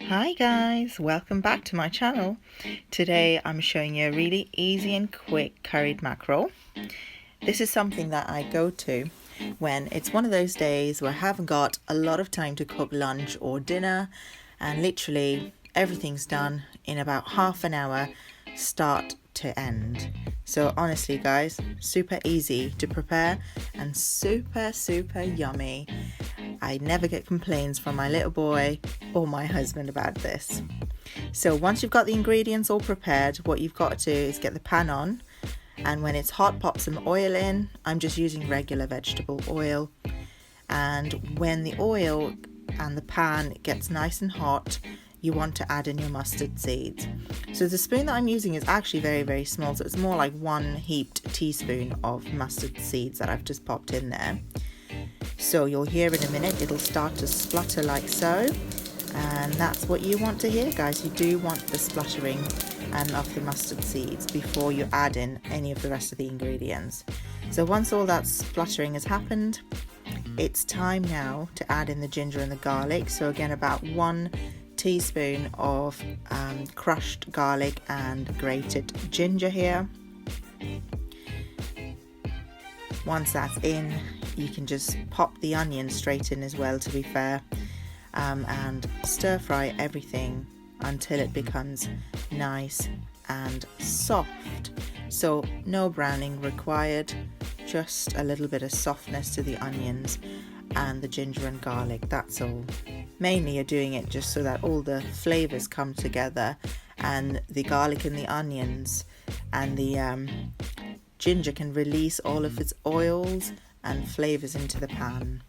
Hi guys, welcome back to my channel. Today I'm showing you a really easy and quick curried mackerel. This is something that I go to when it's one of those days where I haven't got a lot of time to cook lunch or dinner, and literally everything's done in about half an hour start to end. So honestly guys, super easy to prepare and super yummy. I never get complaints from my little boy or my husband about this. So once you've got the ingredients all prepared, what you've got to do is get the pan on, and when it's hot, pop some oil in. I'm just using regular vegetable oil, and when the oil and the pan gets nice and hot, you want to add in your mustard seeds. So the spoon that I'm using is actually very small, so it's more like 1 heaped teaspoon of mustard seeds that I've just popped in there. So you'll hear in a minute it'll start to splutter like so, and that's what you want to hear, guys. You do want the spluttering and of the mustard seeds before you add in any of the rest of the ingredients. So once all that spluttering has happened, it's time now to add in the ginger and the garlic. So again, about 1 teaspoon of crushed garlic and grated ginger here. Once that's in, you can just pop the onion straight in as well, to be fair, and stir fry everything until it becomes nice and soft. So no browning required, just a little bit of softness to the onions and the ginger and garlic, that's all. Mainly you're doing it just so that all the flavors come together and the garlic and the onions and the ginger can release all of its oils and flavors into the pan.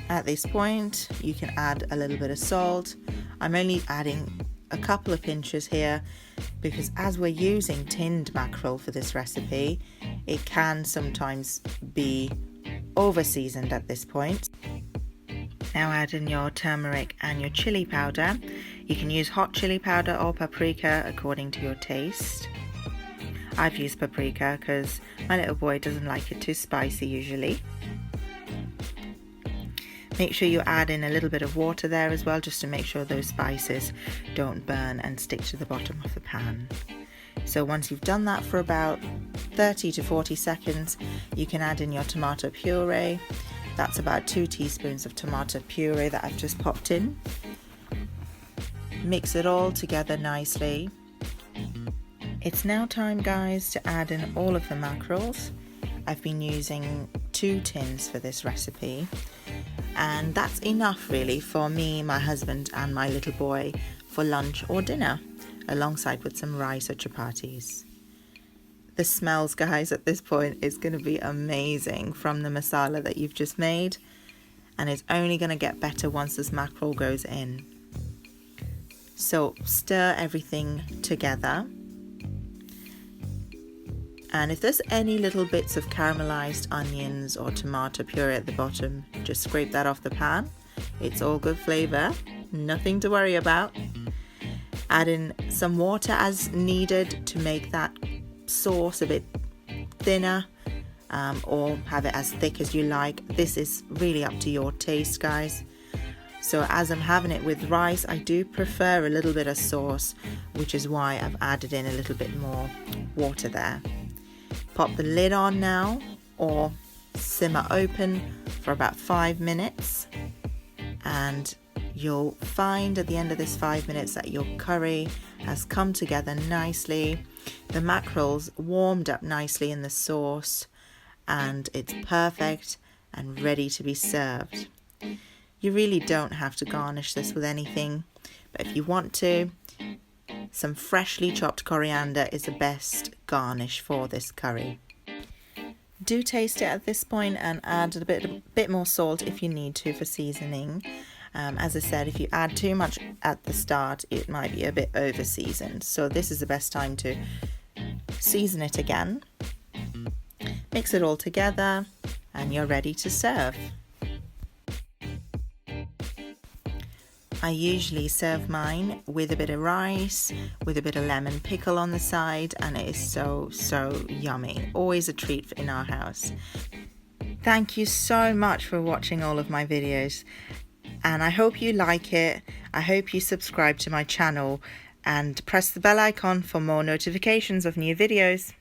At this point, you can add a little bit of salt. I'm only adding a couple of pinches here because as we're using tinned mackerel for this recipe, it can sometimes be over seasoned at this point. Now add in your turmeric and your chilli powder. You can use hot chilli powder or paprika according to your taste. I've used paprika because my little boy doesn't like it too spicy usually. Make sure you add in a little bit of water there as well, just to make sure those spices don't burn and stick to the bottom of the pan. So once you've done that for about 30 to 40 seconds, you can add in your tomato puree. That's about 2 teaspoons of tomato puree that I've just popped in. Mix it all together nicely. It's now time, guys, to add in all of the mackerels. I've been using 2 tins for this recipe, and that's enough really for me, my husband and my little boy for lunch or dinner, alongside with some rice or chapatis. The smells, guys, at this point is going to be amazing from the masala that you've just made, and it's only going to get better once this mackerel goes in. So stir everything together, and if there's any little bits of caramelized onions or tomato puree at the bottom, just scrape that off the pan. It's all good flavor, nothing to worry about. Add in some water as needed to make that sauce a bit thinner, or have it as thick as you like. This is really up to your taste, guys. So as I'm having it with rice, I do prefer a little bit of sauce, which is why I've added in a little bit more water there. Pop the lid on now, or simmer open for about 5 minutes, and you'll find at the end of this 5 minutes that your curry has come together nicely. The mackerel's warmed up nicely in the sauce, and it's perfect and ready to be served. You really don't have to garnish this with anything, but if you want to, some freshly chopped coriander is the best garnish for this curry. Do taste it at this point and add a bit more salt if you need to for seasoning. As I said, if you add too much at the start, it might be a bit over seasoned. So this is the best time to season it again. Mix it all together and you're ready to serve. I usually serve mine with a bit of rice, with a bit of lemon pickle on the side, and it is so yummy. Always a treat in our house. Thank you so much for watching all of my videos, and I hope you like it. I hope you subscribe to my channel and press the bell icon for more notifications of new videos.